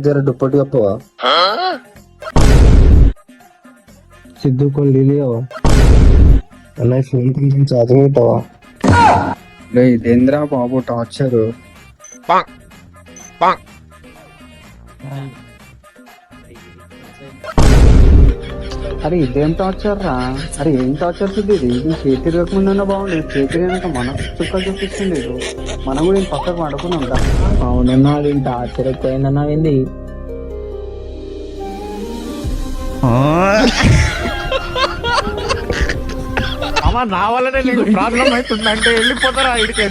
జర దుప్పటి కప్పవా? సిద్ధు కొన్ని అన్నయ్య ఫోన్ కొంచెం ఛార్జింగ్ పెట్టవా? ఇదేంద్రా బాబు టార్చరు. అరే ఇదేం టార్చర్ రా? అరే ఏం టార్చర్ ఇది? ఇది చేతి తిరగకుండా బాగుండేది, చేతి తిరగక మన చుక్కలు చూపిస్తుంది. ఇది మనం కూడా పక్కకు పడుకున్నాం రా. అవునన్నా దీని టార్చర్ ఎక్కువైందన్నా ఏంది? అమ్మ నా వల్లనే నీకు ప్రాబ్లం అవుతుందంటే వెళ్ళిపోతారా ఇడికి.